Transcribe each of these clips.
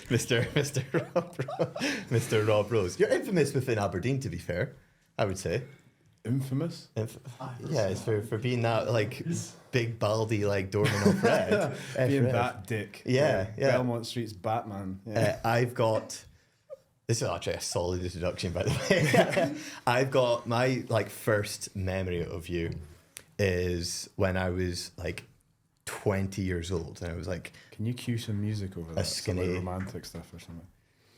Mr. Rob Rose. You're infamous within Aberdeen, to be fair, I would say. Infamous? Yeah, it's for being that like big baldy like doorman of Red. Being that dick. Yeah. Belmont Street's Batman. Yeah. I've got. This is actually a solid introduction, by the way. I've got my like first memory of you is when I was like 20 years old, and I was like, can you cue some music over that? Skinny, some like romantic stuff or something.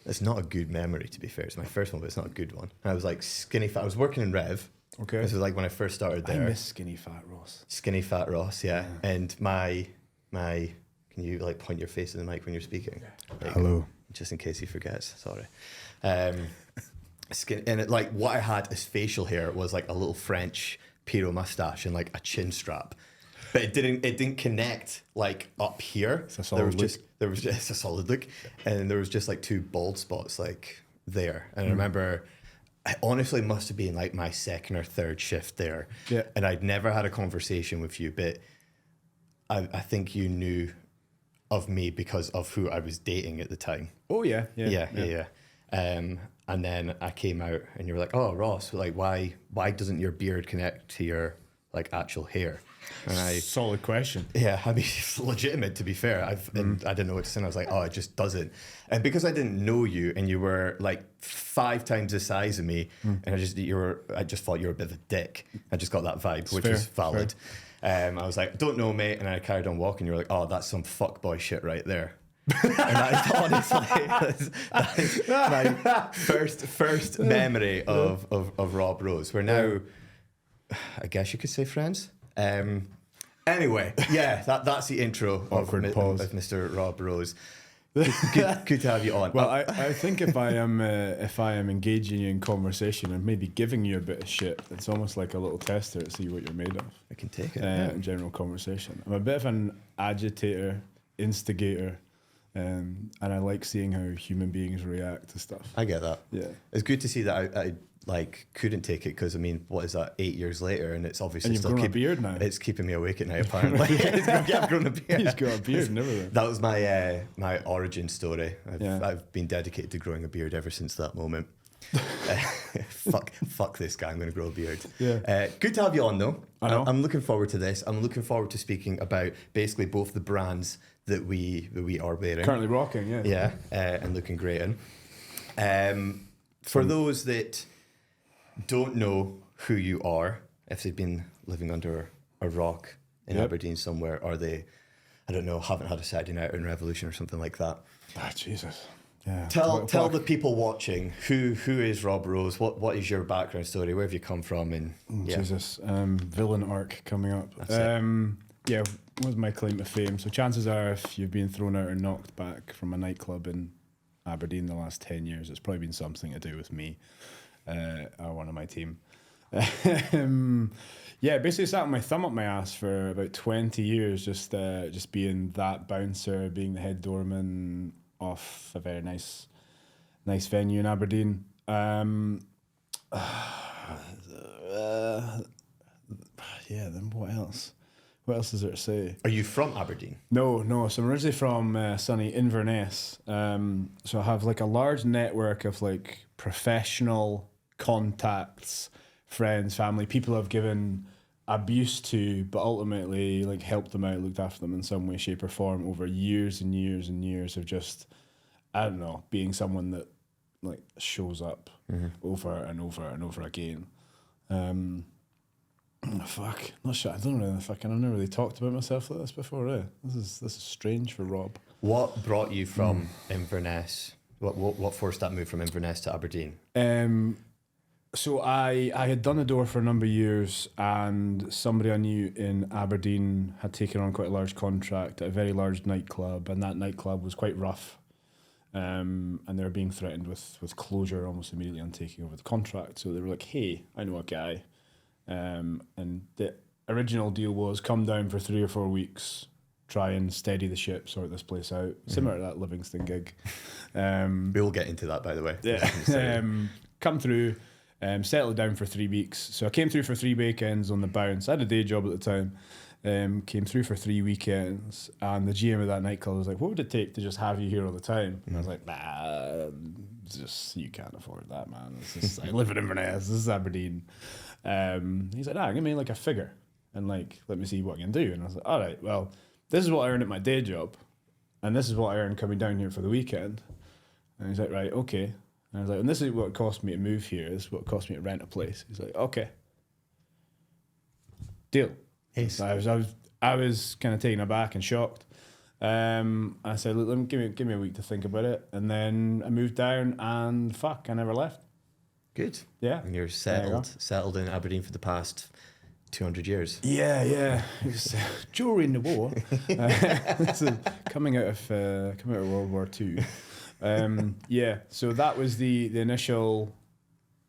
It's not a good memory, to be fair. It's my first one, but it's not a good one. And I was like skinny fat. I was working in Rev. Okay. This was like when I first started there. I miss Skinny Fat Ross. Skinny Fat Ross, yeah. And my, can you like point your face to the mic when you're speaking? Like, hello. Just in case he forgets. Sorry. And it, like what I had as facial hair was like a little French Pierrot mustache and like a chin strap. But it didn't connect like up here. It's a solid look. It's a solid look. And there was just like two bald spots like there. And I remember I honestly must have been like my second or third shift there. Yeah. And I'd never had a conversation with you, but I think you knew of me because of who I was dating at the time. Oh yeah. And then I came out and you were like, oh Ross, like why doesn't your beard connect to your like actual hair? And solid question. Yeah, I mean, it's legitimate, to be fair. And I didn't know what to say. And I was like, oh, it just doesn't. And because I didn't know you, and you were like 5 times the size of me, and I just thought you were a bit of a dick. I just got that vibe, which is valid. I was like, don't know, mate. And I carried on walking. You were like, oh, that's some fuckboy shit right there. And I honestly, that is my first memory of Rob Rose. We're now, I guess you could say, friends. Anyway, yeah, that's the intro of Mr. Rob Rose. Good to have you on. Well, I think if I am engaging you in conversation and maybe giving you a bit of shit, it's almost like a little tester to see what you're made of. I can take it. In general conversation, I'm a bit of an agitator, instigator, and I like seeing how human beings react to stuff. I get that. Yeah, it's good to see that I like couldn't take it because I mean, what is that? 8 years later, and it's obviously and you've grown a beard now. It's keeping me awake at night. Apparently, I've grown a beard. He's got a beard and everything. That was my my origin story. I've been dedicated to growing a beard ever since that moment. Fuck this guy. I'm going to grow a beard. Yeah. Good to have you on though. I know. I'm looking forward to this. I'm looking forward to speaking about basically both the brands that we are wearing. Currently rocking, yeah. Yeah, and looking great in. For those that don't know who you are, if they've been living under a rock in Aberdeen somewhere, or they, I don't know, haven't had a Saturday night in Revolution or something like that. Ah, Jesus. Yeah. Tell the people watching who is Rob Rose. What is your background story? Where have you come from? And Jesus, villain arc coming up. Yeah, what was my claim to fame? So chances are, if you've been thrown out or knocked back from a nightclub in Aberdeen the last 10 years, it's probably been something to do with me or one of my team. Yeah, basically sat with my thumb up my ass for about 20 years, just being that bouncer, being the head doorman off a very nice venue in Aberdeen. Yeah, then what else? What else is there to say? Are you from Aberdeen? No. So I'm originally from sunny Inverness. So I have like a large network of like professional contacts, friends, family, people I've given abuse to, but ultimately like helped them out, looked after them in some way, shape or form over years and years and years of just, I don't know, being someone that like shows up over and over and over again. Not sure. I don't really I've never really talked about myself like this before. This is strange for Rob. What brought you from Inverness? What forced that move from Inverness to Aberdeen? So I had done the door for a number of years, and somebody I knew in Aberdeen had taken on quite a large contract at a very large nightclub, and that nightclub was quite rough. And they were being threatened with closure almost immediately on taking over the contract. So they were like, hey, I know a guy. And the original deal was come down for 3 or 4 weeks, try and steady the ship, sort this place out. Similar to that Livingston gig. We'll get into that, by the way. Yeah. Come through, settle down for 3 weeks. So I came through for 3 weekends on the bounce. I had a day job at the time. Came through for 3 weekends, and the GM of that nightclub was like, "What would it take to just have you here all the time?" And I was like, "Nah, just you can't afford that, man. It's just, I live in Inverness. This is Aberdeen." He's like, "Nah, give me like a figure, and like let me see what I can do." And I was like, "All right, well, this is what I earn at my day job, and this is what I earn coming down here for the weekend." And he's like, "Right, okay." And I was like, "And this is what it cost me to move here. This is what it cost me to rent a place." He's like, "Okay, deal." Yes. So I was kind of taken aback and shocked. I said, "Look, give me a week to think about it," and then I moved down, and fuck, I never left. Good. Yeah, And you're settled in Aberdeen for the past 200 years. yeah. It was during the war, so coming out of World War II. Yeah, so that was the initial.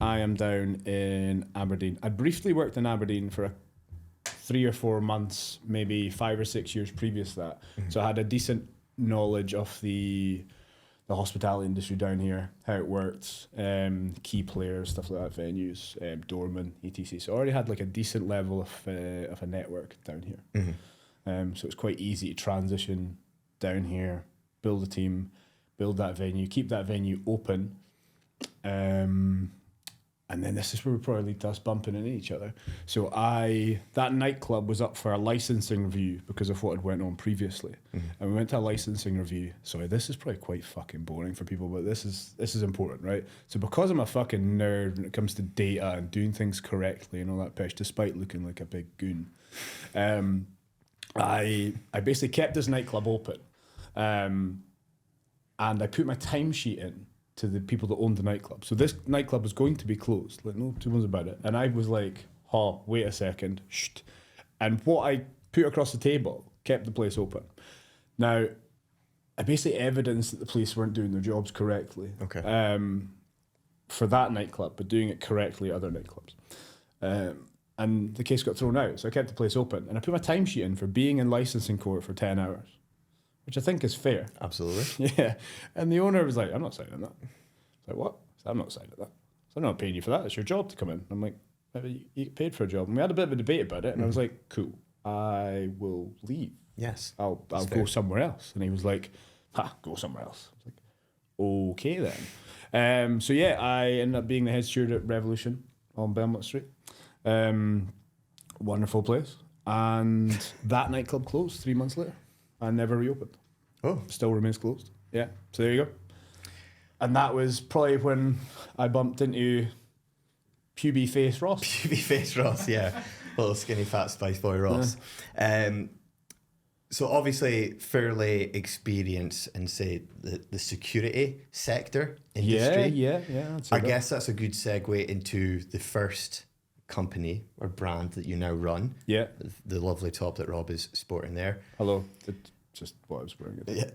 I am down in Aberdeen. I briefly worked in Aberdeen for 3 or 4 months, maybe 5 or 6 years previous to that. So I had a decent knowledge of the hospitality industry down here, how it worked, key players, stuff like that, venues, doormen, etc. So I already had like a decent level of a network down here. So it's quite easy to transition down here, build a team, build that venue, keep that venue open. And then this is where we probably lead to us bumping into each other. So that nightclub was up for a licensing review because of what had went on previously. And we went to a licensing review. Sorry, this is probably quite fucking boring for people, but this is important, right? So because I'm a fucking nerd when it comes to data and doing things correctly and all that pish, despite looking like a big goon, I basically kept this nightclub open. And I put my timesheet in to the people that owned the nightclub. So this nightclub was going to be closed. Like, no two ones about it. And I was like, "Oh, wait a second. Shh." And what I put across the table kept the place open. Now, I basically evidenced that the police weren't doing their jobs correctly. Okay. For that nightclub, but doing it correctly at other nightclubs. And the case got thrown out. So I kept the place open. And I put my timesheet in for being in licensing court for 10 hours. Which I think is fair. Absolutely. Yeah. And the owner was like, "I'm not signing that." I was like, "What?" I said, "I'm not signing that." So I'm not paying you for that. It's your job to come in. I'm like, "Maybe you get paid for a job." And we had a bit of a debate about it. And I was like, "Cool, I will leave. Yes. I'll go somewhere else." And he was like, "Go somewhere else." I was like, "Okay then." So yeah, I ended up being the head steward at Revolution on Belmont Street. Wonderful place. And that nightclub closed 3 months later and never reopened. Oh. Still remains closed. Yeah. So there you go. And that was probably when I bumped into puby face Ross. Puby face Ross, yeah. Little skinny fat spice boy Ross. So obviously fairly experienced in, say, the security sector industry. Yeah. I guess that's a good segue into the first company or brand that you now run. Yeah. The lovely top that Rob is sporting there. Hello. Just what I was wearing. Yeah.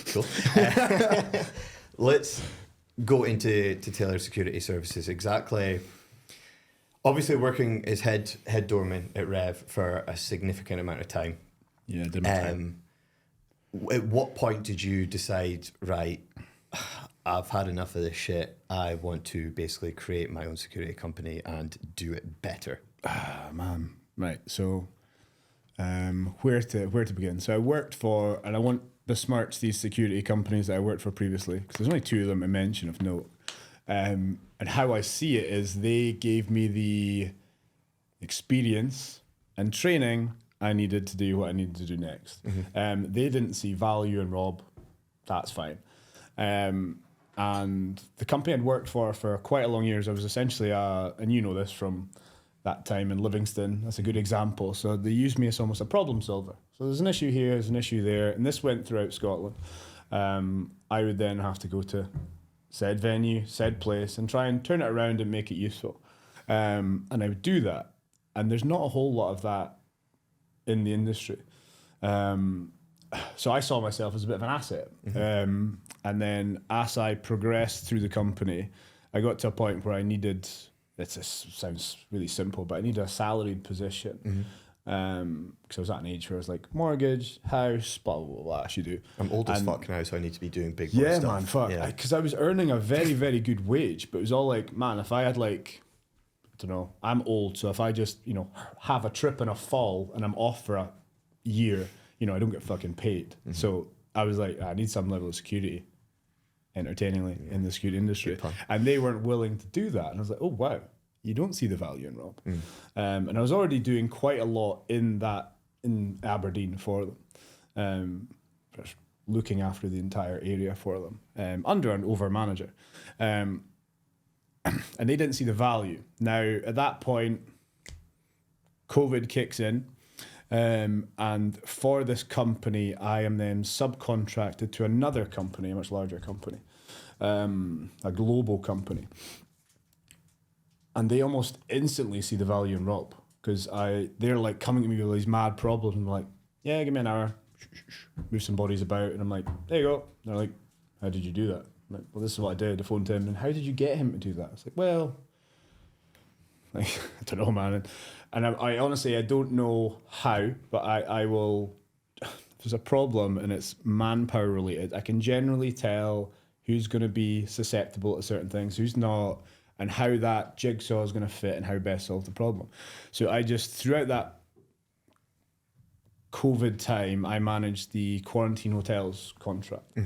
Cool. Let's go into Taylor Security Services. Exactly. Obviously working as head doorman at Rev for a significant amount of time. Yeah, did my time. At what point did you decide, right, I've had enough of this shit. I want to basically create my own security company and do it better? Man. Right. So where to begin? So I worked for, and I won't besmirch these security companies that I worked for previously, because there's only 2 of them to mention of note. And how I see it is they gave me the experience and training I needed to do what I needed to do next. They didn't see value in Rob. That's fine. And the company I'd worked for quite a long years, I was essentially and you know this from that time in Livingston, that's a good example. So they used me as almost a problem solver. So there's an issue here, there's an issue there, and this went throughout Scotland. I would then have to go to said venue, said place, and try and turn it around and make it useful. And I would do that. And there's not a whole lot of that in the industry. So I saw myself as a bit of an asset. And then as I progressed through the company, I got to a point where I needed, sounds really simple, but I needed a salaried position. Because I was at an age where I was like, mortgage, house, blah, blah, blah, as you do. I'm old as fuck now, so I need to be doing big boy stuff. Man, fuck. Because I was earning a very, very good wage, but it was all like, man, if I had like don't know, I'm old, so if I just, have a trip and a fall and I'm off for a year, I don't get fucking paid. So I was like, I need some level of security, entertainingly, in the security industry. And they weren't willing to do that. And I was like, oh, wow, you don't see the value in Rob. And I was already doing quite a lot in Aberdeen for them, just looking after the entire area for them, under an over manager. And they didn't see the value. Now, at that point, COVID kicks in. And for this company, I am then subcontracted to another company, a much larger company, a global company. And they almost instantly see the value in Rob, because they're like coming to me with these mad problems, and I'm like, yeah, give me an hour, move some bodies about. And I'm like, there you go. And they're like, how did you do that? I'm like, well, this is what I did. I phoned him, and how did you get him to do that? It's like, well, I don't know, man. And I honestly, I don't know how, but I will, if there's a problem and it's manpower related, I can generally tell who's going to be susceptible to certain things, who's not, and how that jigsaw is going to fit and how best solve the problem. So I just, throughout that COVID time, I managed the quarantine hotels contract.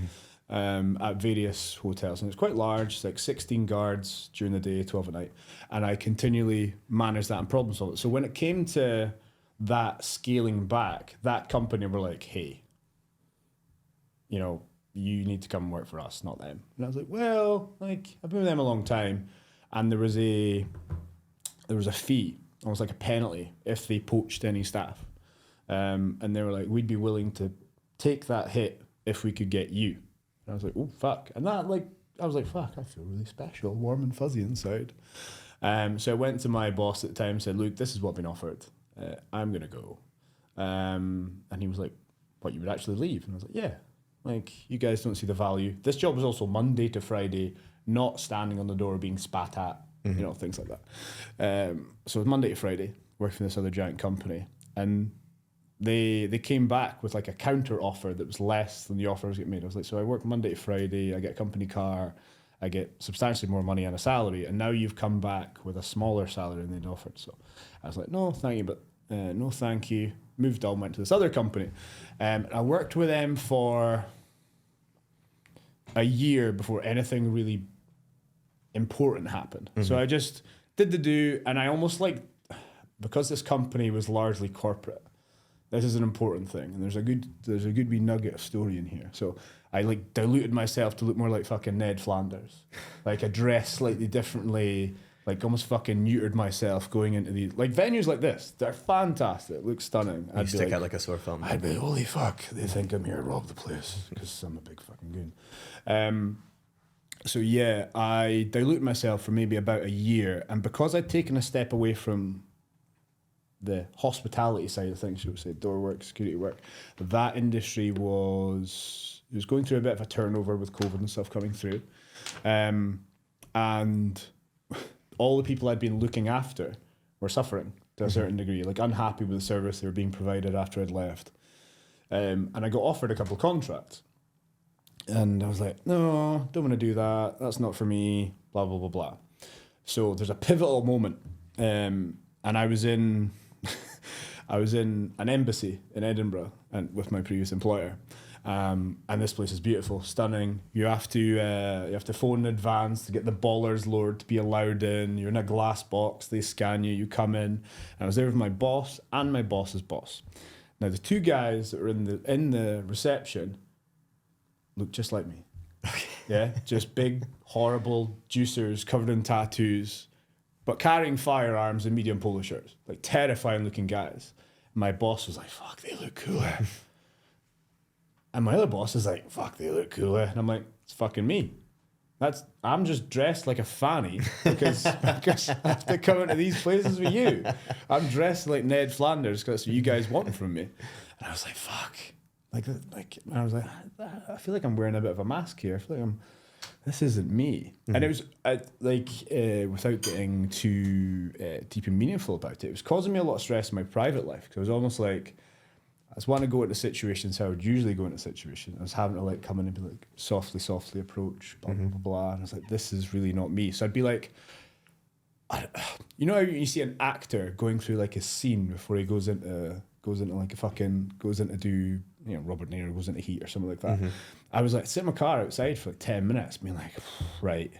At various hotels, and it's quite large. It's like 16 guards during the day, 12 at night, and I continually managed that and problem solved it. So when it came to that scaling back, that company were like, hey, you need to come and work for us, not them. And I was like, well, like, I've been with them a long time, and there was a fee, almost like a penalty, if they poached any staff, and they were like, we'd be willing to take that hit if we could get you. And I was like, oh, fuck. And that, like, I was like, fuck, I feel really special, warm and fuzzy inside. So I went to my boss at the time and said, look, this is what I've been offered. I'm going to go. And he was like, what, you would actually leave? And I was like, yeah. Like, you guys don't see the value. This job was also Monday to Friday, not standing on the door being spat at, things like that. So it was Monday to Friday, working for this other giant company. And they came back with like a counter offer that was less than the offer I was getting made. I was like, so I work Monday to Friday, I get a company car, I get substantially more money and a salary, and now you've come back with a smaller salary than they'd offered. So I was like, no, thank you, but no thank you. Moved on, went to this other company. I worked with them for a year before anything really important happened. So I just did the do, and I almost like, because this company was largely corporate, this is an important thing, and there's a good wee nugget of story in here. So I like diluted myself to look more like fucking Ned Flanders, like I dress slightly differently, like almost fucking neutered myself going into these like venues like this. They're fantastic, look stunning. You stick out like a sore thumb. I'd be like, holy fuck, they think I'm here to rob the place because I'm a big fucking goon. So yeah, I diluted myself for maybe about a year, and because I'd taken a step away from the hospitality side of things, should we say, door work, security work, that industry was going through a bit of a turnover with COVID and stuff coming through. And all the people I'd been looking after were suffering to a certain degree, like unhappy with the service they were being provided after I'd left. And I got offered a couple of contracts. And I was like, no, don't want to do that. That's not for me, blah, blah, blah, blah. So there's a pivotal moment. And I was in an embassy in Edinburgh and with my previous employer, and this place is beautiful, stunning. You have to phone in advance to get the ballers lowered to be allowed in. You're in a glass box. They scan you. You come in. And I was there with my boss and my boss's boss. Now the two guys that were in the reception looked just like me. Yeah, just big, horrible juicers covered in tattoos, but carrying firearms and medium polo shirts, like terrifying looking guys. My boss was like, fuck, they look cooler. And my other boss is like, fuck, they look cooler. And I'm like, it's fucking me. I'm just dressed like a fanny because I have to come into these places with you. I'm dressed like Ned Flanders because that's what you guys want from me. And I was like, fuck. I was like, I feel like I'm wearing a bit of a mask here. I feel like this isn't me. Mm-hmm. And it was without getting too deep and meaningful about it, it was causing me a lot of stress in my private life because I was almost like, I just want to go into situations how I would usually go into a situation. I was having to like come in and be like, softly approach, blah, blah, blah, blah. And I was like, this is really not me. So I'd be like, You know how you see an actor going through like a scene before he goes into do, you know, Robert De Niro goes into Heat or something like that. I was like, sit in my car outside for like 10 minutes, being like, right.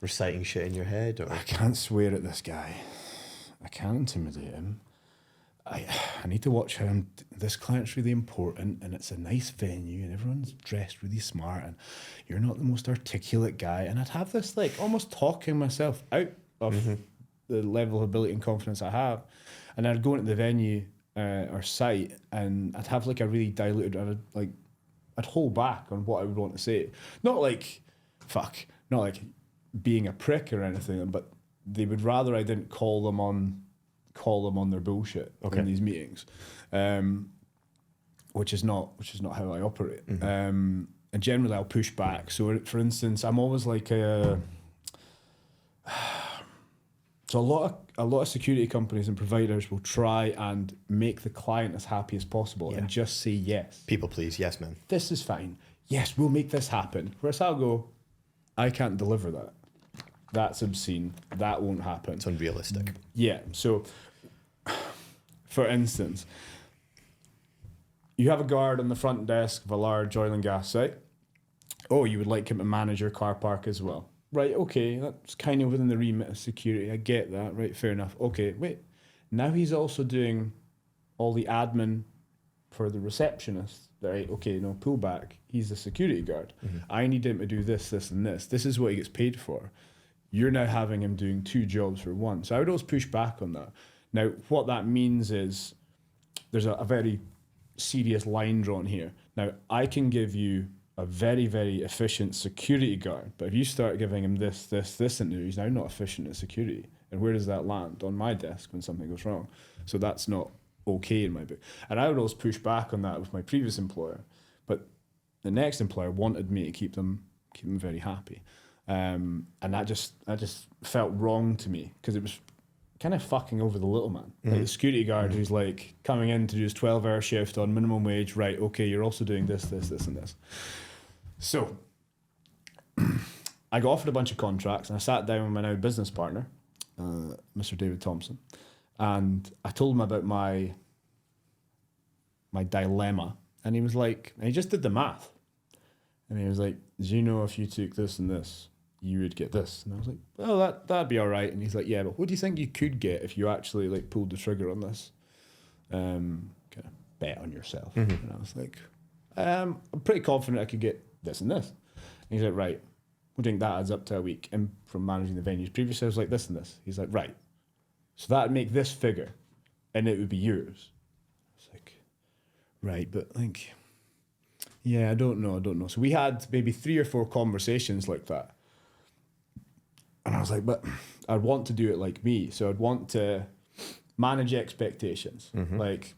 Reciting shit in your head, or I can't swear at this guy. I can't intimidate him. I need to watch him. This client's really important, and it's a nice venue, and everyone's dressed really smart, and you're not the most articulate guy. And I'd have this like almost talking myself out of the level of ability and confidence I have, and I'd go into the venue or site, and I'd have like a really diluted. I'd hold back on what I would want to say, not like being a prick or anything, but they would rather I didn't call them on their bullshit in these meetings, which is not how I operate. And generally I'll push back. So for instance, I'm always like so a lot of security companies and providers will try and make the client as happy as possible and just say yes. People please, yes, man. This is fine. Yes, we'll make this happen. Whereas I'll go, I can't deliver that. That's obscene. That won't happen. It's unrealistic. Yeah. So, for instance, you have a guard on the front desk of a large oil and gas site. Oh, you would like him to manage your car park as well. Right, okay, that's kind of within the remit of security. I get that, right, fair enough. Okay, wait. Now he's also doing all the admin for the receptionist. Right, okay, no, pull back. He's the security guard. I need him to do this, this, and this. This is what he gets paid for. You're now having him doing 2 jobs for 1. So I would always push back on that. Now, what that means is there's a very serious line drawn here. Now, I can give you a very, very efficient security guard, but if you start giving him this, and do, he's now not efficient at security. And where does that land? On my desk when something goes wrong. So that's not okay in my book. And I would always push back on that with my previous employer. But the next employer wanted me to keep them very happy. And that just felt wrong to me because it was kind of fucking over the little man. Like the security guard who's like coming in to do his 12-hour shift on minimum wage. Right, okay, you're also doing this, and this. So I got offered a bunch of contracts and I sat down with my now business partner, Mr. David Thompson, and I told him about my dilemma, and he was like, and he just did the math, and he was like, do you know if you took this and this, you would get this? And I was like, well, that'd be all right. And he's like, yeah, but what do you think you could get if you actually like pulled the trigger on this? Kind of bet on yourself. And I was like, I'm pretty confident I could get this and this. And he's like, right, what do you think that adds up to a week? And from managing the venues previously, I was like, this and this. He's like, right, so that'd make this figure and it would be yours. I was like, right, but like, yeah, I don't know. So we had maybe 3 or 4 conversations like that. And I was like, but I'd want to do it like me. So I'd want to manage expectations. Like,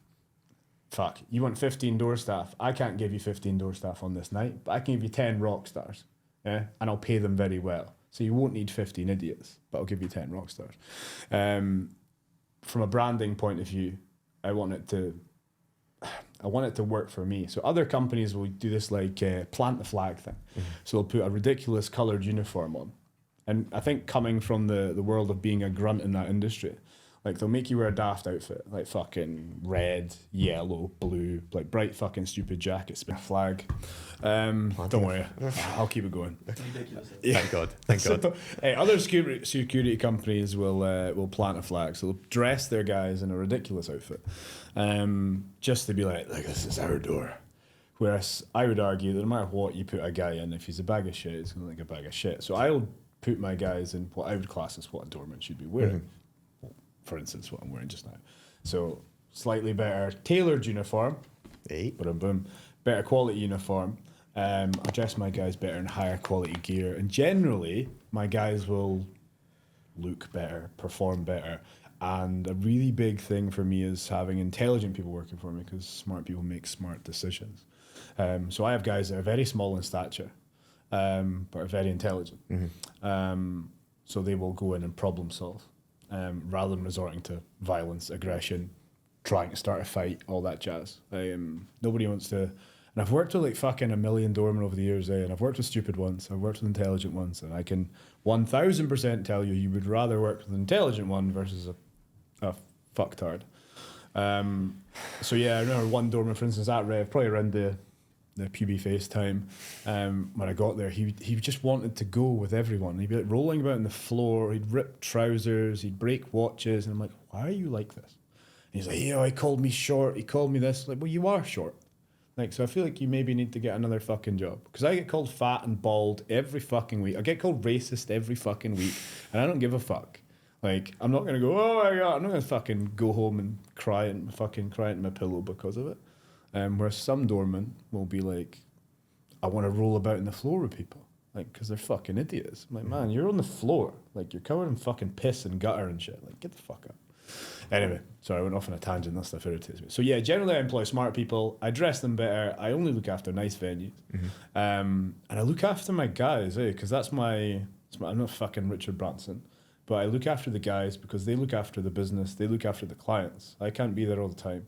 fuck, you want 15 door staff. I can't give you 15 door staff on this night, but I can give you 10 rock stars. Yeah, and I'll pay them very well. So you won't need 15 idiots, but I'll give you 10 rock stars. From a branding point of view, I want it to work for me. So other companies will do this like plant the flag thing. So they'll put a ridiculous coloured uniform on. And I think coming from the world of being a grunt in that industry, like they'll make you wear a daft outfit, like fucking red, yellow, blue, like bright fucking stupid jackets, a flag. Don't worry, I'll keep it going. Yeah. Thank God. Other security companies will plant a flag, so they'll dress their guys in a ridiculous outfit, just to be like this is our door. Whereas I would argue that no matter what you put a guy in, if he's a bag of shit, it's going to look like a bag of shit. So I'll put my guys in what I would class as what a doorman should be wearing. For instance, what I'm wearing just now. So slightly better tailored uniform. Boom. Better quality uniform. I dress my guys better in higher quality gear. And generally, my guys will look better, perform better. And a really big thing for me is having intelligent people working for me because smart people make smart decisions. So I have guys that are very small in stature, but are very intelligent. So they will go in and problem solve. Rather than resorting to violence, aggression, trying to start a fight, all that jazz. Nobody wants to And I've worked with like fucking a million doormen over the years, and I've worked with stupid ones, I've worked with intelligent ones, and I can 1000% tell you would rather work with an intelligent one versus a fucktard. So yeah, I remember one doorman, for instance, at Rev, probably around the PB face time, when I got there, he just wanted to go with everyone. He'd be like rolling about on the floor, he'd rip trousers, he'd break watches, and I'm like, why are you like this? And he's like, he called me short, he called me this. Like, well, you are short. Like, so I feel like you maybe need to get another fucking job. Because I get called fat and bald every fucking week. I get called racist every fucking week, and I don't give a fuck. Like, I'm not going to go, oh my God, I'm not going to fucking go home and cry into my pillow because of it. Whereas some doormen will be like, I want to roll about in the floor with people. Like, because they're fucking idiots. I'm like, man, you're on the floor. Like, you're covered in fucking piss and gutter and shit. Like, get the fuck up. Anyway, sorry, I went off on a tangent. That stuff irritates me. So yeah, generally I employ smart people. I dress them better. I only look after nice venues. And I look after my guys, because that's I'm not fucking Richard Branson. But I look after the guys because they look after the business. They look after the clients. I can't be there all the time.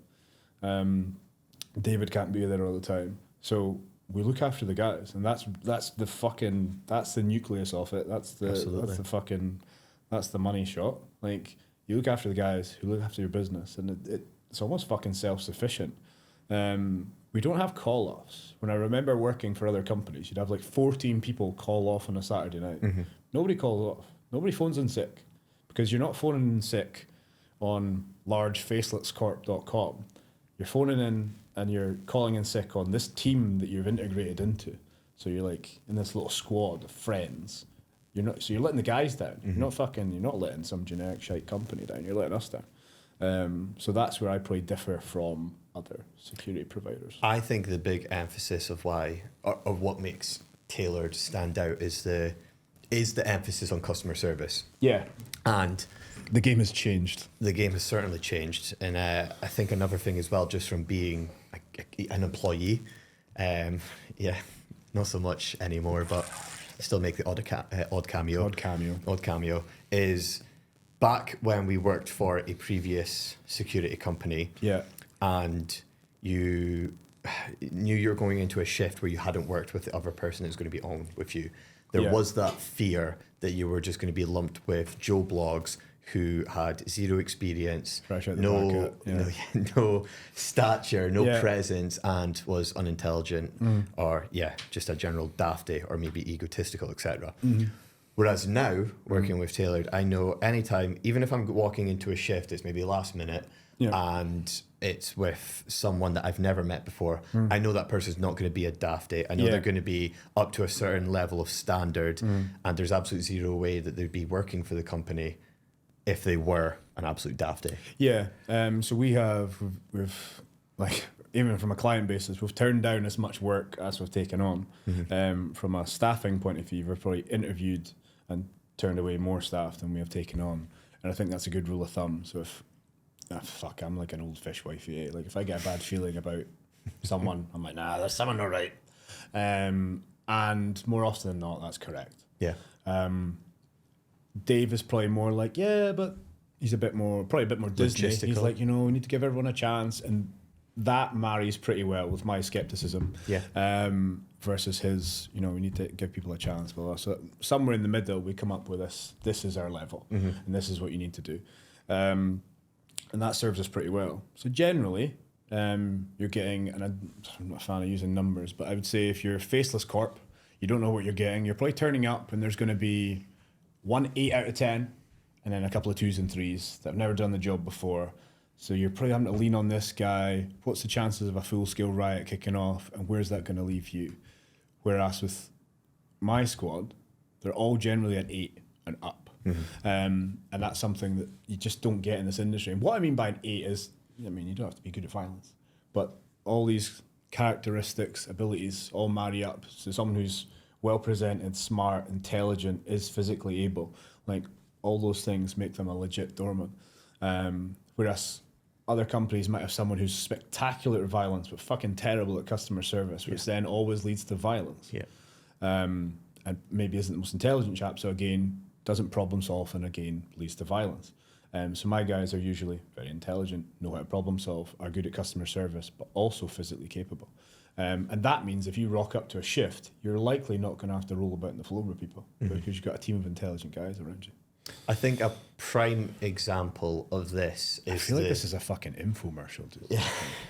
David can't be there all the time. So we look after the guys, and that's the nucleus of it. That's the money shot. Like, you look after the guys who look after your business, and it's almost fucking self-sufficient. We don't have call-offs. When I remember working for other companies, you'd have like 14 people call off on a Saturday night. Nobody calls off. Nobody phones in sick, because you're not phoning in sick on largefaceletscorp.com. You're phoning in and you're calling in sick on this team that you've integrated into. So you're like in this little squad of friends. You're letting the guys down. You're not letting some generic shite company down. You're letting us down. So that's where I probably differ from other security providers. I think the big emphasis of why, or what makes Tailored stand out is the emphasis on customer service. Yeah. And the game has changed. The game has certainly changed. And I think another thing as well, just from being an employee, not so much anymore, but still make the odd cameo, is back when we worked for a previous security company. Yeah. And you knew you were going into a shift where you hadn't worked with the other person who's going to be on with you. There was that fear that you were just going to be lumped with Joe Blogs who had zero experience, no stature, no presence, and was unintelligent or just a general dafty or maybe egotistical, etc. Whereas now, working with Tailored, I know anytime, even if I'm walking into a shift, it's maybe last minute, and it's with someone that I've never met before, I know that person's not going to be a dafty. I know they're going to be up to a certain level of standard, and there's absolutely zero way that they'd be working for the company if they were an absolute dafty. Yeah. So we've like, even from a client basis, we've turned down as much work as we've taken on. From a staffing point of view, we've probably interviewed and turned away more staff than we have taken on. And I think that's a good rule of thumb. So if, I'm like an old fishwife, like if I get a bad feeling about someone, I'm like, nah, there's someone not right. And more often than not, that's correct. Yeah. Dave is probably more like, but he's probably a bit more Disney. He's like, we need to give everyone a chance. And that marries pretty well with my skepticism. Yeah. Versus his, we need to give people a chance. But so somewhere in the middle, we come up with this is our level, and this is what you need to do. And that serves us pretty well. So generally, you're getting, and I'm not a fan of using numbers, but I would say if you're faceless corp, you don't know what you're getting, you're probably turning up and there's going to be 1 8 out of 10, and then a couple of 2s and 3s that have never done the job before. So you're probably having to lean on this guy. What's the chances of a full-scale riot kicking off, and where's that going to leave you? Whereas with my squad, they're all generally at 8 and up. And that's something that you just don't get in this industry. And what I mean by an 8 is, you don't have to be good at violence, but all these characteristics, abilities all marry up. So someone who's well-presented, smart, intelligent, is physically able. Like, all those things make them a legit doorman. Whereas other companies might have someone who's spectacular at violence but fucking terrible at customer service, which then always leads to violence. Yeah. And maybe isn't the most intelligent chap, so again, doesn't problem solve, and again, leads to violence. So my guys are usually very intelligent, know how to problem solve, are good at customer service, but also physically capable. And that means if you rock up to a shift, you're likely not going to have to roll about on the floor with people because you've got a team of intelligent guys around you. I think a prime example of this is... I feel like this is a fucking infomercial, dude. Yeah,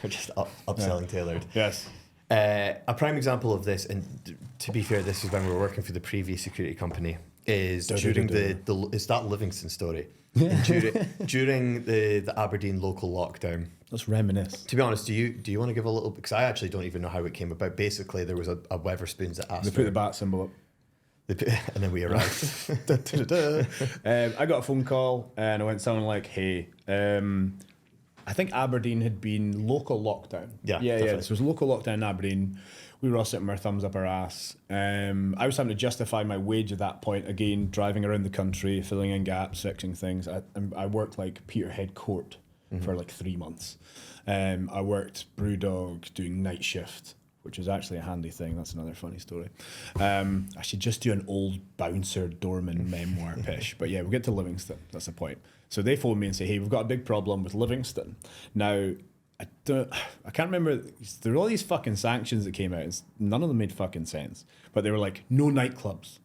we're just upselling tailored. Yes. A prime example of this, and to be fair, this is when we were working for the previous security company, is during it's that Livingston story. Yeah. During the Aberdeen local lockdown. Let's reminisce. To be honest, do you want to give a little... Because I actually don't even know how it came about. Basically, there was a Weatherspoons that asked... They put the bat symbol up. And then we arrived. I got a phone call and I went something like, hey, I think Aberdeen had been local lockdown. Yeah. So it was local lockdown in Aberdeen. We were all sitting with our thumbs up our ass. I was having to justify my wage at that point, again, driving around the country, filling in gaps, fixing things. I worked like Peterhead Court for like 3 months. I worked Brewdog doing night shift, which is actually a handy thing. That's another funny story. I should just do an old bouncer doorman memoir pitch. But yeah, we'll get to Livingston. That's the point. So they phone me and say, hey, we've got a big problem with Livingston. Now, I can't remember. There were all these fucking sanctions that came out. None of them made fucking sense. But they were like, no nightclubs.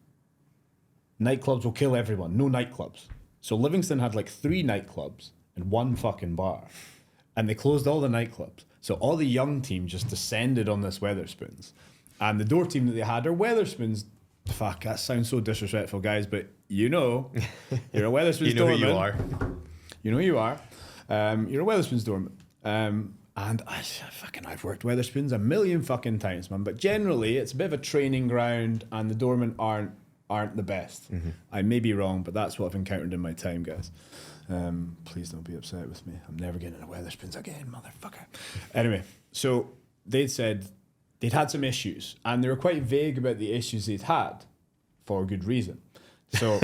Nightclubs will kill everyone. No nightclubs. So Livingston had like 3 nightclubs and 1 fucking bar. And they closed all the nightclubs. So all the young team just descended on this Weatherspoons. And the door team that they had are Weatherspoons. Fuck, that sounds so disrespectful, guys, but you're a Weatherspoons you know doorman. who you are. You know who you are. You're a Weatherspoons doorman. And I've worked Weatherspoons a million fucking times, man. But generally, it's a bit of a training ground, and the doormen aren't the best. Mm-hmm. I may be wrong, but that's what I've encountered in my time, guys. Please don't be upset with me. I'm never getting a Weatherspoons again, motherfucker. Anyway, so they'd said they'd had some issues, and they were quite vague about the issues they'd had for good reason. So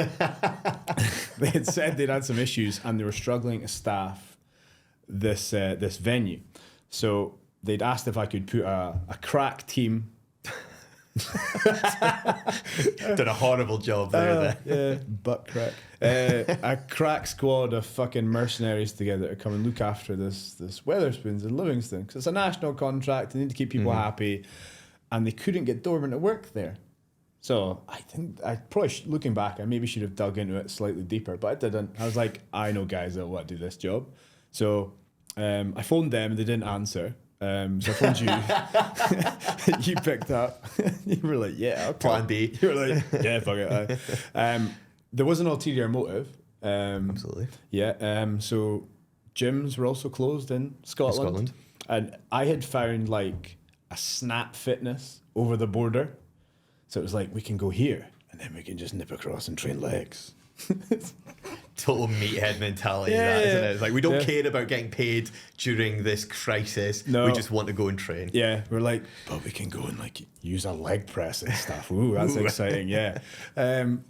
they had said they'd had some issues, and they were struggling to staff this venue. So they'd asked if I could put a crack team. Did a horrible job there. Yeah, butt crack. A crack squad of fucking mercenaries together to come and look after this Weatherspoons in Livingston, because it's a national contract. They need to keep people happy, and they couldn't get doormen to work there. So I think I probably, looking back, I maybe should have dug into it slightly deeper, but I didn't. I was like, I know guys that want to do this job. So I phoned them and they didn't answer. So I phoned you. You picked up. You were like, yeah, okay. Plan B. You were like, yeah, fuck it. There was an ulterior motive. Absolutely. Yeah. So gyms were also closed in Scotland. And I had found like a Snap Fitness over the border. So it was like, we can go here and then we can just nip across and train legs. Total meathead mentality, isn't it? It's like, we don't care about getting paid during this crisis. No. We just want to go and train. Yeah, we're like, but we can go and like use a leg press and stuff. Ooh, that's exciting, yeah.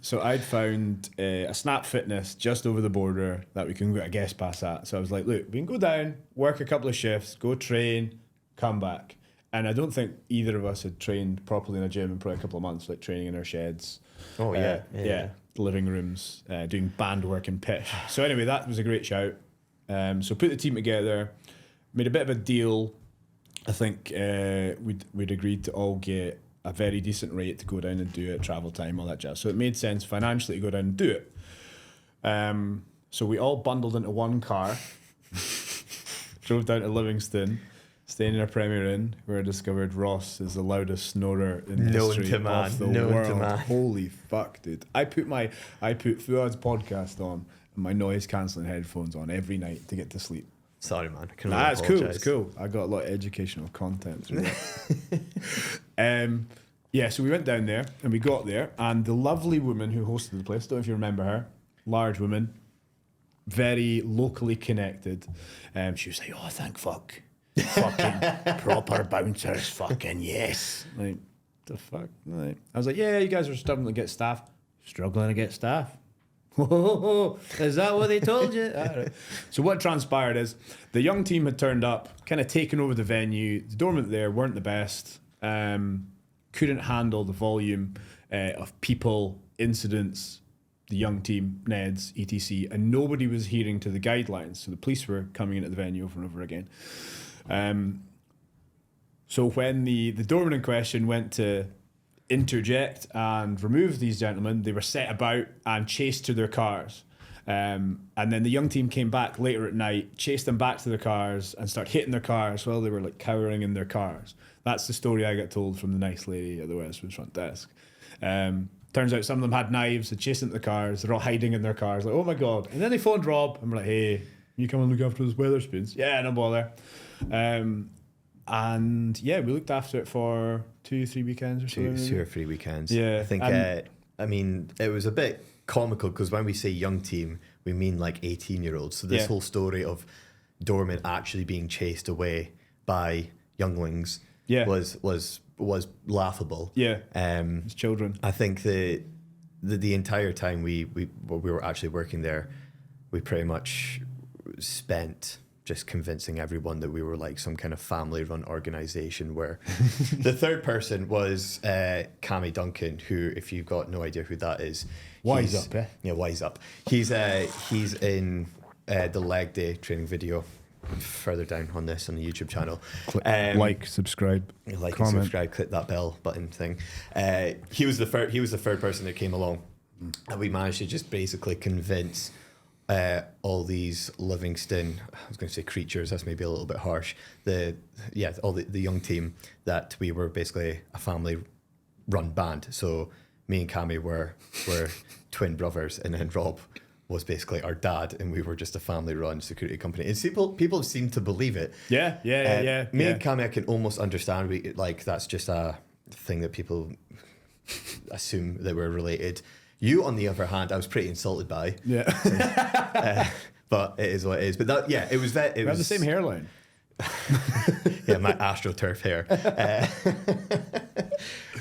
So I'd found a Snap Fitness just over the border that we can get a guest pass at. So I was like, look, we can go down, work a couple of shifts, go train, come back. And I don't think either of us had trained properly in a gym in probably a couple of months, like training in our sheds. Oh, yeah. Living rooms, doing band work and pitch. So anyway, that was a great shout. So put the team together, made a bit of a deal. I think we'd agreed to all get a very decent rate to go down and do it, travel time, all that jazz. So it made sense financially to go down and do it. So we all bundled into one car, drove down to Livingston, staying in a Premier Inn, where I discovered Ross is the loudest snorer in the history of the world. Holy fuck, dude! I put Fuad's podcast on and my noise cancelling headphones on every night to get to sleep. Sorry, man. It's cool. It's cool. I got a lot of educational content through that. Yeah, so we went down there and we got there, and the lovely woman who hosted the place, don't know if you remember her, large woman, very locally connected. She was like, "Oh, thank fuck." Fucking proper bouncers, fucking yes. Like, the fuck? Like, I was like, yeah, you guys are struggling to get staff. Struggling to get staff? Is that what they told you? Right. So what transpired is the young team had turned up, kind of taken over the venue. The doormen there weren't the best. Couldn't handle the volume of people, incidents, the young team, Neds, etc. And nobody was adhering to the guidelines. So the police were coming into the venue over and over again. So when the doorman in question went to interject and remove these gentlemen, they were set about and chased to their cars. And then the young team came back later at night, chased them back to their cars and started hitting their cars while they were like cowering in their cars. That's the story I got told from the nice lady at the Westwood front desk. Turns out some of them had knives, they chased into the cars, they're all hiding in their cars, like, oh my God. And then they phoned Rob and were like, hey, you come and look after those Weatherspoons? Yeah, no bother. And yeah, we looked after it for 2-3 weekends or something. 2 or 3 weekends. Yeah. I think, I mean, it was a bit comical because when we say young team, we mean like 18-year-olds. So this whole story of doormen actually being chased away by younglings was laughable. Yeah, as children. I think the entire time we were actually working there, we pretty much spent just convincing everyone that we were like some kind of family-run organization. Where the third person was Cammy Duncan, who, if you've got no idea who that is, Wise Up, eh? Yeah, Wise Up. He's in the leg day training video. Further down on this on the YouTube channel, subscribe, comment. And subscribe, click that bell button thing. He was the third person that came along, and we managed to just basically convince all these Livingston, I was going to say creatures, that's maybe a little bit harsh, all the young team, that we were basically a family run band. So me and Cammy were twin brothers, and then Rob was basically our dad, and we were just a family-run security company. And people seem to believe it. Yeah. Me and Cammy, I can almost understand. That's just a thing that people assume that we're related. You, on the other hand, I was pretty insulted by. Yeah. But it is what it is. But it was we have the same hairline. Yeah, my AstroTurf hair.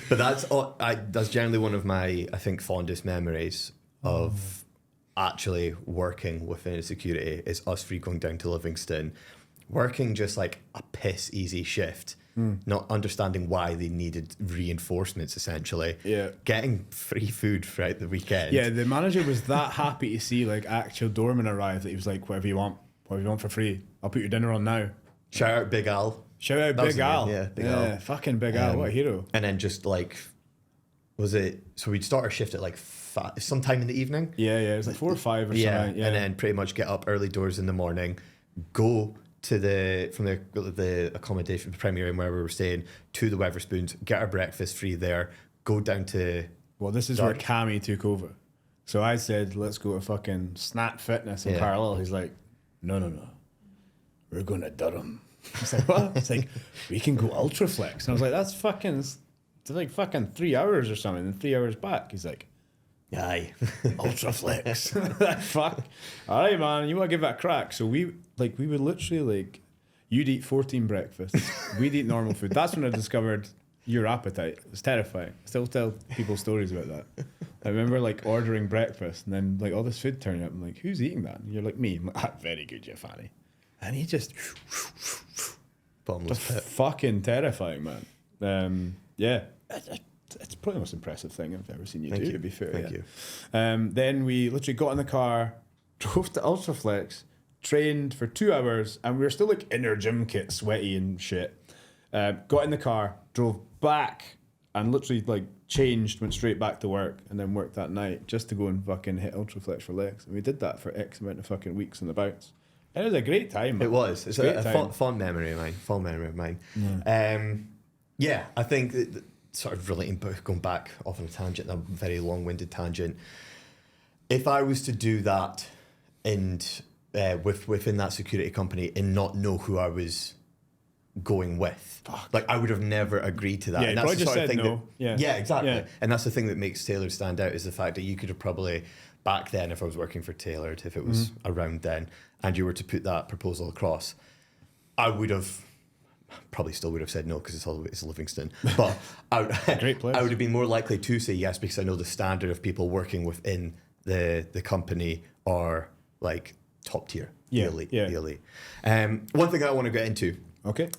But that's generally one of my, I think, fondest memories of actually working within a security, is us three going down to Livingston, working just like a piss easy shift, not understanding why they needed reinforcements, essentially. Yeah. Getting free food throughout the weekend. Yeah, the manager was that happy to see like actual doormen arrive that he was like, whatever you want for free. I'll put your dinner on now. Shout out Big Al. Shout out Big Al. Yeah, Big Al. Fucking Big Al, what a hero. And then just like, so we'd start our shift at like sometime in the evening. Yeah, it was like 4 or 5 or something. Yeah, and then pretty much get up early doors in the morning, go to the accommodation, the Premier Inn where we were staying, to the Weatherspoons, get our breakfast free there, go down to... Well, this is where Cammy took over. So I said, let's go to fucking Snap Fitness in Carlisle. He's like, no. We're going to Durham. I was like, what? It's like, we can go Ultraflex. And I was like, it's like fucking 3 hours or something, and 3 hours back. He's like, aye, Ultraflex. Fuck. All right, man, you want to give that a crack? So we would literally like, you'd eat 14 breakfasts, we'd eat normal food. That's when I discovered your appetite. It's terrifying. I still tell people stories about that. I remember like ordering breakfast and then like all this food turning up. I'm like, who's eating that? And you're like, me. I'm like, very good, you fanny. And he just bottomless pit. Fucking terrifying, man. Yeah. It's probably the most impressive thing I've ever seen you do, to be fair. Thank you. Then we literally got in the car, drove to Ultraflex, trained for 2 hours, and we were still like in our gym kit, sweaty and shit. Got in the car, drove back, and literally like changed, went straight back to work, and then worked that night just to go and fucking hit Ultraflex for legs. And we did that for X amount of fucking weeks on the bounce. It was a great time, man. It was. It's a fond memory of mine. Yeah. I think that sort of relating, going back off on a tangent, a very long-winded tangent. If I was to do that and within that security company and not know who I was going with, like I would have never agreed to that. Yeah, and that's the sort of thing no. Exactly. Yeah. And that's the thing that makes Taylor stand out, is the fact that you could have probably, back then, if I was working for Tailored, if it was around then, and you were to put that proposal across, I would have probably still would have said no, because it's Livingston. But Great place. I would have been more likely to say yes, because I know the standard of people working within the company are like top tier, the elite. One thing I want to get into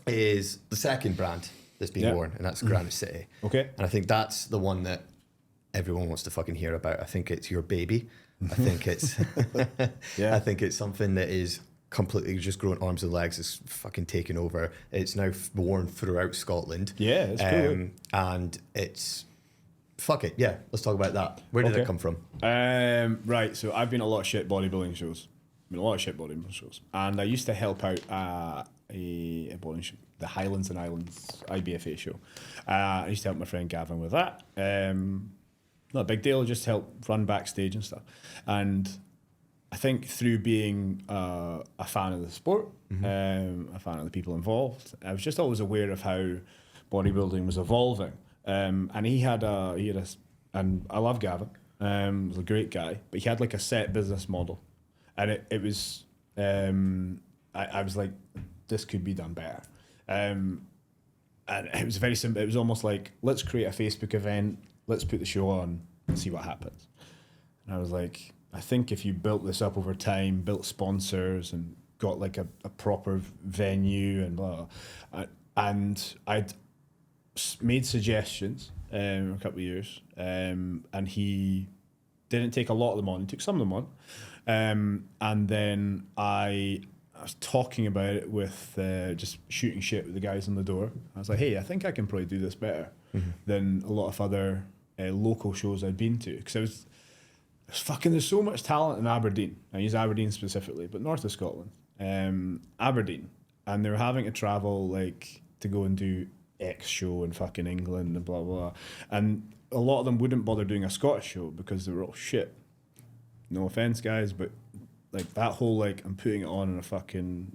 is the second brand that's being worn, and that's Granite City. Okay. And I think that's the one that everyone wants to fucking hear about. I think it's your baby. I think it's I think it's something that is completely just grown arms and legs. It's fucking taken over. It's now worn throughout Scotland. Yeah, it's cool. And it's fuck it. Yeah, let's talk about that. Where did it come from? Right, so I've been at a lot of shit bodybuilding shows. And I used to help out a bodybuilding show, the Highlands and Islands IBFA show. I used to help my friend Gavin with that. Not a big deal, just help run backstage and stuff. And I think through being a fan of the sport, a fan of the people involved, I was just always aware of how bodybuilding was evolving. And he had and I love Gavin. He was a great guy, but he had like a set business model, and it was I was like, this could be done better. And it was very simple. It was almost like, let's create a Facebook event, let's put the show on and see what happens. And I was like, I think if you built this up over time, built sponsors and got like a proper venue and blah, and I'd made suggestions a couple of years, and he didn't take a lot of them on. He took some of them on, and then I was talking about it with just shooting shit with the guys on the door. I was like, hey, I think I can probably do this better than a lot of other local shows I'd been to, because there's so much talent in Aberdeen. I use Aberdeen specifically, but north of Scotland, Aberdeen, and they were having to travel like to go and do X show in fucking England and blah blah, and a lot of them wouldn't bother doing a Scottish show because they were all shit. No offense, guys, but like that whole like I'm putting it on in a fucking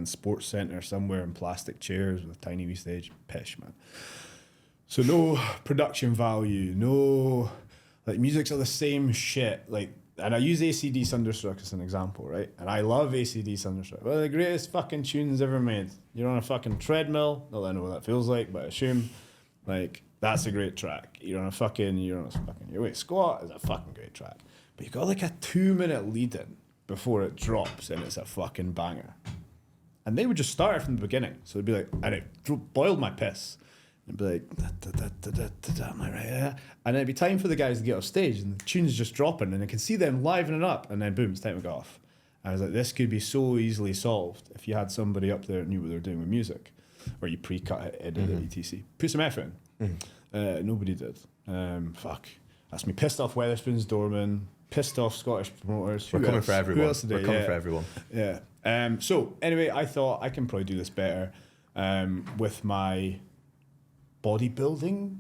sports centre somewhere in plastic chairs with a tiny wee stage, pish, man. So no production value, no. Like, music's all the same shit. Like, and I use ACD Thunderstruck as an example, right? And I love ACD Thunderstruck. One of the greatest fucking tunes ever made. You're on a fucking treadmill. Not that I know what that feels like, but I assume, like, that's a great track. You're on a fucking your weight squat is a fucking great track. But you've got like a 2-minute lead in before it drops, and it's a fucking banger. And they would just start it from the beginning. So it'd be like, and it boiled my piss. And be like, am I right? Yeah. And it'd be time for the guys to get off stage, and the tune's just dropping, and I can see them livening up, and then boom, it's time to go off. I was like, this could be so easily solved if you had somebody up there that knew what they were doing with music, or you pre-cut it, edit it, etc. Put some effort in. Nobody did. Fuck. That's me pissed off Wetherspoons doorman, pissed off Scottish promoters. We're coming for everyone. Who else today? We're coming for everyone. Yeah. So anyway, I thought I can probably do this better with my bodybuilding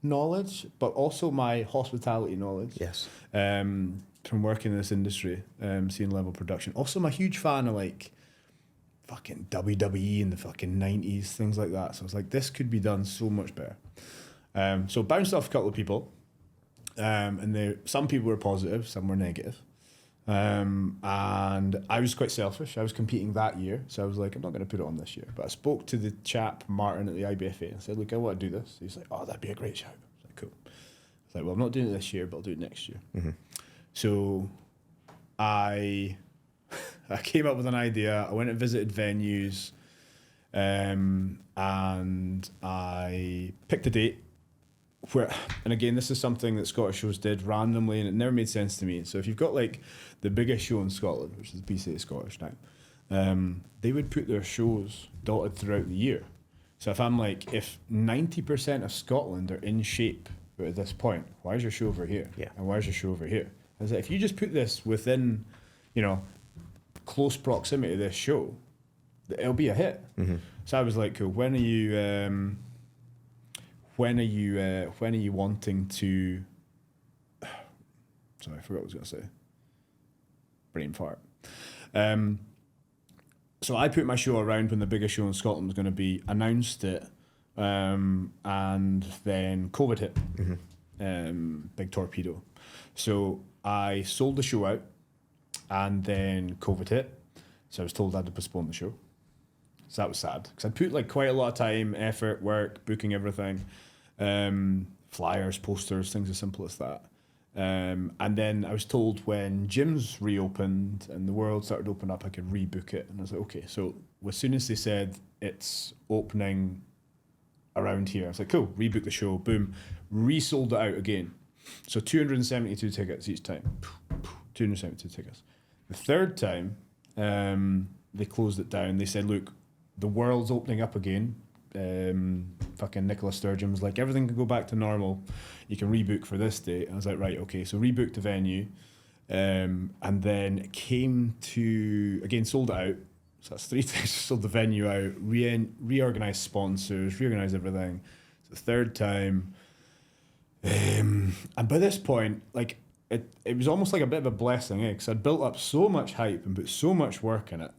knowledge, but also my hospitality knowledge. Yes. From working in this industry, seeing level production. Also, I'm a huge fan of like fucking WWE in the fucking 90s, things like that. So I was like, this could be done so much better. So bounced off a couple of people, and some people were positive, some were negative. And I was quite selfish. I was competing that year, so I was like, I'm not going to put it on this year. But I spoke to the chap Martin at the IBFA and said, look, I want to do this. He's like, oh, that'd be a great shout. I was like, cool. I was like, well, I'm not doing it this year, but I'll do it next year. So I came up with an idea. I went and visited venues, and I picked a date. And again, this is something that Scottish shows did randomly, and it never made sense to me. So if you've got like the biggest show in Scotland, which is BCA Scottish now, they would put their shows dotted throughout the year. So if 90% of Scotland are in shape at this point, why is your show over here? Yeah. And why is your show over here? I was like, if you just put this within, close proximity to this show, it'll be a hit. So I was like, cool. When are you wanting to? Sorry, I forgot what I was going to say. Brain fart. So I put my show around when the biggest show in Scotland was going to be, announced it, and then COVID hit. Big torpedo. So I sold the show out, and then COVID hit. So I was told I had to postpone the show. So that was sad, because I'd put like quite a lot of time, effort, work, booking everything, flyers, posters, things as simple as that. And then I was told when gyms reopened and the world started to open up, I could rebook it. And I was like, okay. So as soon as they said it's opening around here, I was like, cool, rebook the show, boom, resold it out again. So 272 tickets each time, 272 tickets. The third time, They closed it down. They said, look, the world's opening up again. Fucking Nicola Sturgeon was like, everything can go back to normal. You can rebook for this date. I was like, right, okay. So rebooked the venue. And then it came to, again, sold it out. So that's 3 times. Sold the venue out, reorganised sponsors, reorganised everything. It's the 3rd time. And by this point, like, it was almost like a bit of a blessing, because I'd built up so much hype and put so much work in it,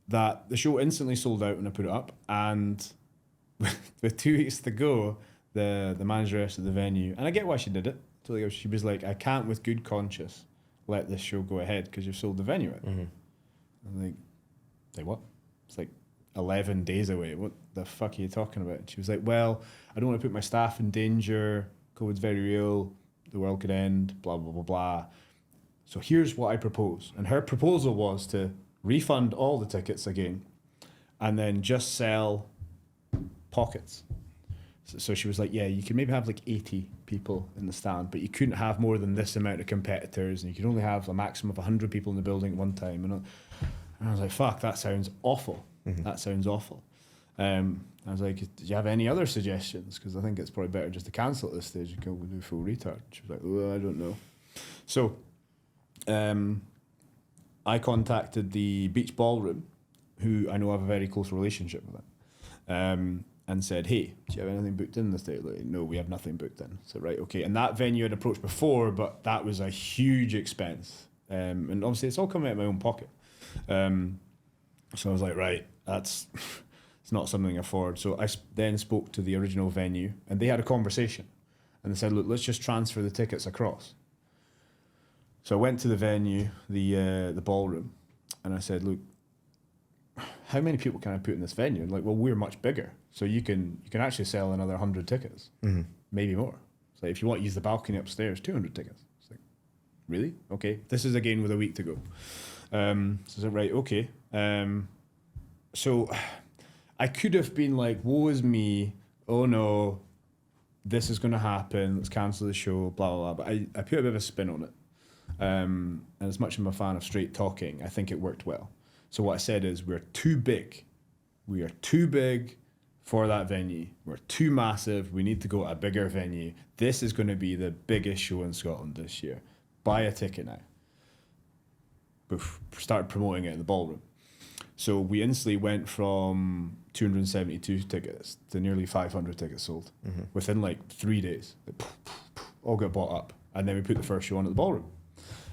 that the show instantly sold out when I put it up. And with 2 weeks to go, the manageress of the venue, and I get why she did it. So she was like, I can't with good conscience let this show go ahead because you've sold the venue out. Mm-hmm. I'm like, say what? It's like 11 days away. What the fuck are you talking about? She was like, well, I don't want to put my staff in danger. COVID's very real. The world could end, blah, blah, blah, blah. So here's what I propose. And her proposal was to refund all the tickets again and then just sell pockets. So she was like, yeah, you can maybe have like 80 people in the stand, but you couldn't have more than this amount of competitors, and you could only have a maximum of 100 people in the building at one time. And I was like, fuck, that sounds awful. Mm-hmm. That sounds awful. I was like, do you have any other suggestions? Because I think it's probably better just to cancel at this stage and go do full retard. She was like, oh, I don't know. So I contacted the Beach Ballroom, who I know have a very close relationship with it. And said, hey, do you have anything booked in this day? Like, no, we have nothing booked in. So, right, okay. And that venue I'd approached before, but that was a huge expense. And obviously it's all coming out of my own pocket. So I was like, right, it's not something I afford. So I then spoke to the original venue, and they had a conversation. And they said, look, let's just transfer the tickets across. So I went to the venue, the ballroom, and I said, look, how many people can I put in this venue? And like, well, we're much bigger, so you can actually sell another 100 tickets, mm-hmm. maybe more. So if you want to use the balcony upstairs, 200 tickets. It's like, really? Okay. This is again with a week to go. So I said, right, okay. So I could have been like, woe is me. Oh no, this is going to happen. Let's cancel the show. Blah blah blah. But I put a bit of a spin on it. And as much as I'm a fan of straight talking, I think it worked well. So what I said is, we're too big. We are too big for that venue. We're too massive. We need to go to a bigger venue. This is going to be the biggest show in Scotland this year. Buy a ticket now. Boof. Started promoting it in the ballroom. So we instantly went from 272 tickets to nearly 500 tickets sold within like 3 days. All got bought up. And then we put the first show on at the ballroom.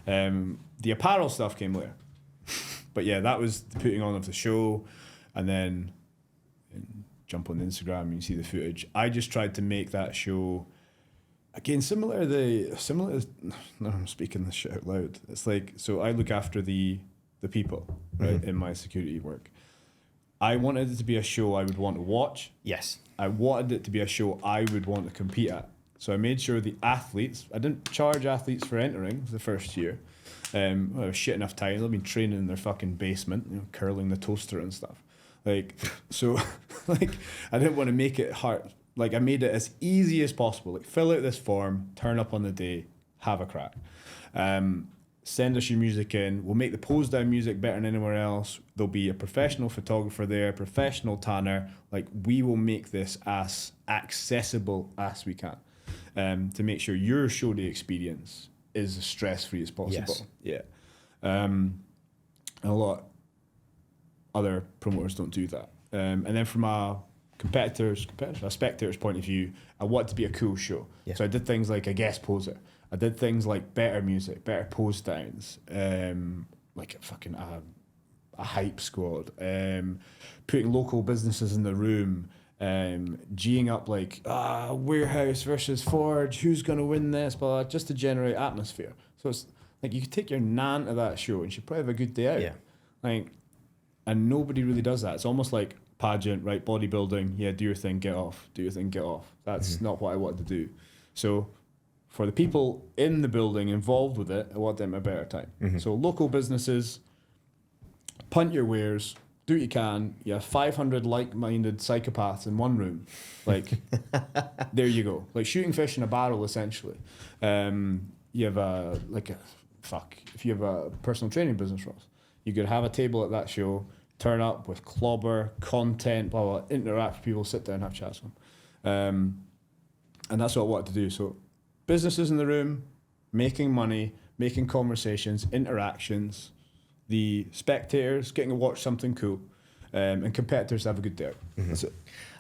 The apparel stuff came later. But yeah, that was the putting on of the show, and then jump on Instagram and you see the footage. I just tried to make that show again similar. No, I'm speaking this shit out loud. It's like, so I look after the people, right, in my security work. I wanted it to be a show I would want to watch. Yes. I wanted it to be a show I would want to compete at. So I made sure the athletes, I didn't charge athletes for entering the first year. Well, shit enough time. They've been training in their fucking basement, curling the toaster and stuff. Like, so, like, I didn't want to make it hard. Like, I made it as easy as possible. Like, fill out this form, turn up on the day, have a crack. Send us your music in. We'll make the pose down music better than anywhere else. There'll be a professional photographer there, professional tanner. Like, we will make this as accessible as we can, to make sure your show day experience is as stress-free as possible. Yes. Yeah. A lot of other promoters don't do that. And then from a spectator's point of view, I want it to be a cool show. Yeah. So I did things like a guest poser. I did things like better music, better pose downs, like a fucking a hype squad, putting local businesses in the room, G'ing up like Warehouse versus Forge, who's going to win this, blah, blah, just to generate atmosphere. So it's like you could take your nan to that show and she'd probably have a good day out. Yeah. Like, and nobody really does that. It's almost like pageant, right? Bodybuilding, yeah, do your thing, get off. Do your thing, get off. That's not what I wanted to do. So for the people in the building involved with it, I want them a better time. So local businesses, punt your wares, do what you can. You have 500 like-minded psychopaths in one room. Like, there you go. Like shooting fish in a barrel, essentially. You have if you have a personal training business, Ross, you could have a table at that show, turn up with clobber, content, blah, blah, interact with people, sit down, have chats with them. And that's what I wanted to do. So businesses in the room, making money, making conversations, interactions, the spectators getting to watch something cool, and competitors have a good day out. Mm-hmm. That's it.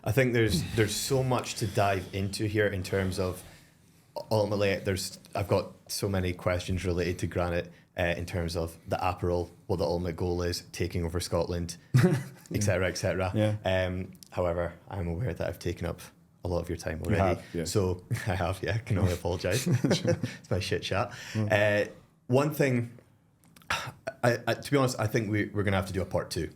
I think there's so much to dive into here in terms of ultimately I've got so many questions related to Granite in terms of the apparel, what the ultimate goal is, taking over Scotland, etc., etc. Yeah. However, I'm aware that I've taken up a lot of your time already. You have, yeah. So I have, yeah, can only apologise. It's my shit chat. One thing, to be honest, I think we're going to have to do a part 2.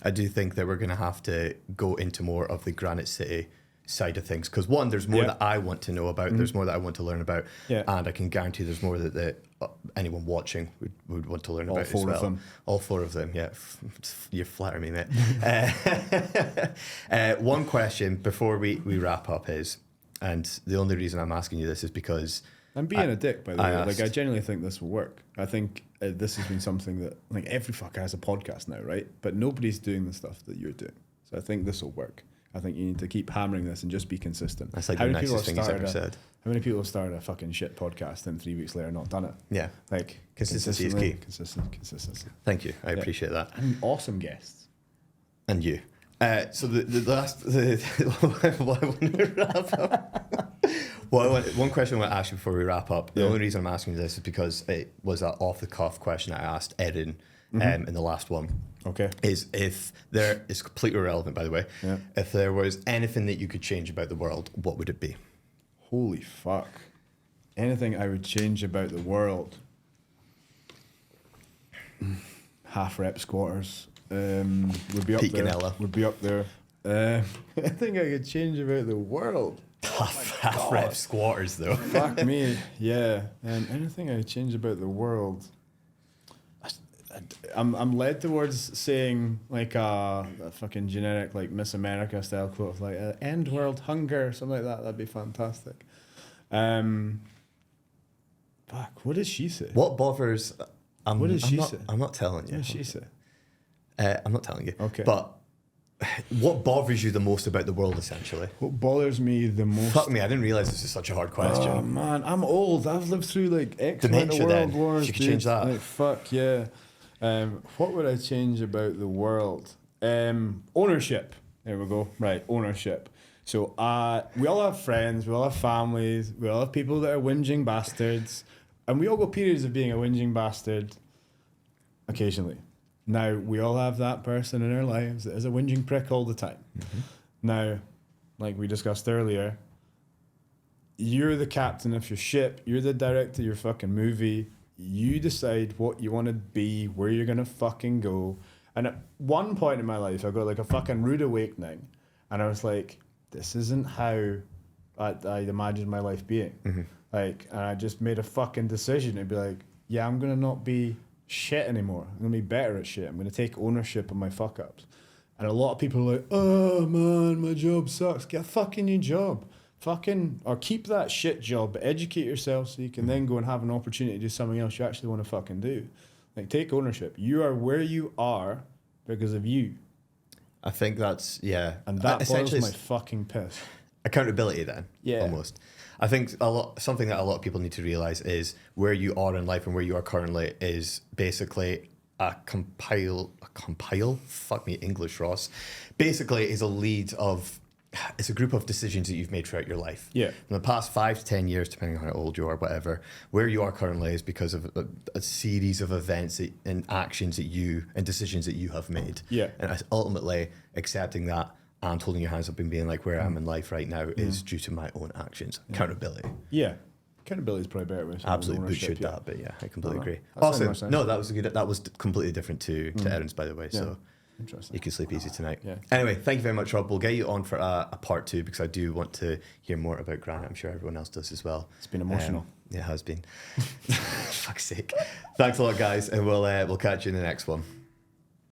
I do think that we're going to have to go into more of the Granite City side of things, because one, there's more that I want to know about, there's more that I want to learn about, and I can guarantee there's more that anyone watching would want to learn about as well. All 4 of them. All 4 of them, yeah. You flatter me, mate. One question before we wrap up is, and the only reason I'm asking you this is because I'm being a dick, by the way. Like, I genuinely think this will work. I think this has been something that, like, every fucker has a podcast now, right? But nobody's doing the stuff that you're doing. So I think this will work. I think you need to keep hammering this and just be consistent. That's like the nicest thing he's ever said. How many people have started a fucking shit podcast and 3 weeks later not done it? Yeah. Like, consistency is key. Consistency. Thank you. I appreciate that. And awesome guests. And you. So the last... what I want to wrap up... one question I want to ask you before we wrap up. The only reason I'm asking this is because it was an off-the-cuff question I asked Erin in the last one. Okay. Is if there is completely irrelevant, by the way. Yeah. If there was anything that you could change about the world, what would it be? Holy fuck! Anything I would change about the world? Half rep squatters would be up Pete there. Ganella. Would be up there. Anything I could change about the world? Half rep squatters, though. Fuck me. Yeah. Anything I would change about the world? I'm led towards saying like a fucking generic like Miss America style quote of like end world hunger or something like that. That'd be fantastic. Fuck, what did she say? What bothers? What did she say? I'm not telling you. What did she say? I'm not telling you. Okay. But what bothers you the most about the world, essentially? What bothers me the most? Fuck me, I didn't realize this is such a hard question. Oh man, I'm old. I've lived through like X amount of world wars. You could change that. Like, fuck yeah. What would I change about the world? Ownership. There we go. Right, ownership. So we all have friends, we all have families, we all have people that are whinging bastards, and we all go periods of being a whinging bastard occasionally. Now, we all have that person in our lives that is a whinging prick all the time. Mm-hmm. Now, like we discussed earlier, you're the captain of your ship, you're the director of your fucking movie. You decide what you want to be, where you're going to fucking go. And at one point in my life, I got like a fucking rude awakening. And I was like, this isn't how I'd imagined my life being. Mm-hmm. Like, and I just made a fucking decision to be like, yeah, I'm going to not be shit anymore. I'm going to be better at shit. I'm going to take ownership of my fuck ups. And a lot of people are like, oh man, my job sucks. Get a fucking new job. Or keep that shit job, but educate yourself so you can then go and have an opportunity to do something else you actually want to fucking do. Like, take ownership. You are where you are because of you. I think that's, yeah. And that boils my fucking piss. Accountability then, yeah. Almost. I think something that a lot of people need to realise is where you are in life and where you are currently is basically a compile, fuck me, English, Ross. Basically is a lead of, it's a group of decisions that you've made throughout your life. Yeah. In the past 5 to 10 years, depending on how old you are, whatever, where you are currently is because of a series of events and actions that you and decisions that you have made. Yeah. And ultimately accepting that and holding your hands up and being like, where I am in life right now is due to my own actions. Yeah. Accountability. Yeah. Accountability is probably better. Absolutely butchered that, but yeah, I completely agree. Awesome. No, that was completely different to Erin's, by the way. Yeah. So. Interesting. You can sleep easy tonight. Yeah. Anyway, thank you very much, Rob. We'll get you on for a part 2 because I do want to hear more about Granite. I'm sure everyone else does as well. It's been emotional. It has been. Fuck's sake. Thanks a lot, guys, and we'll catch you in the next one.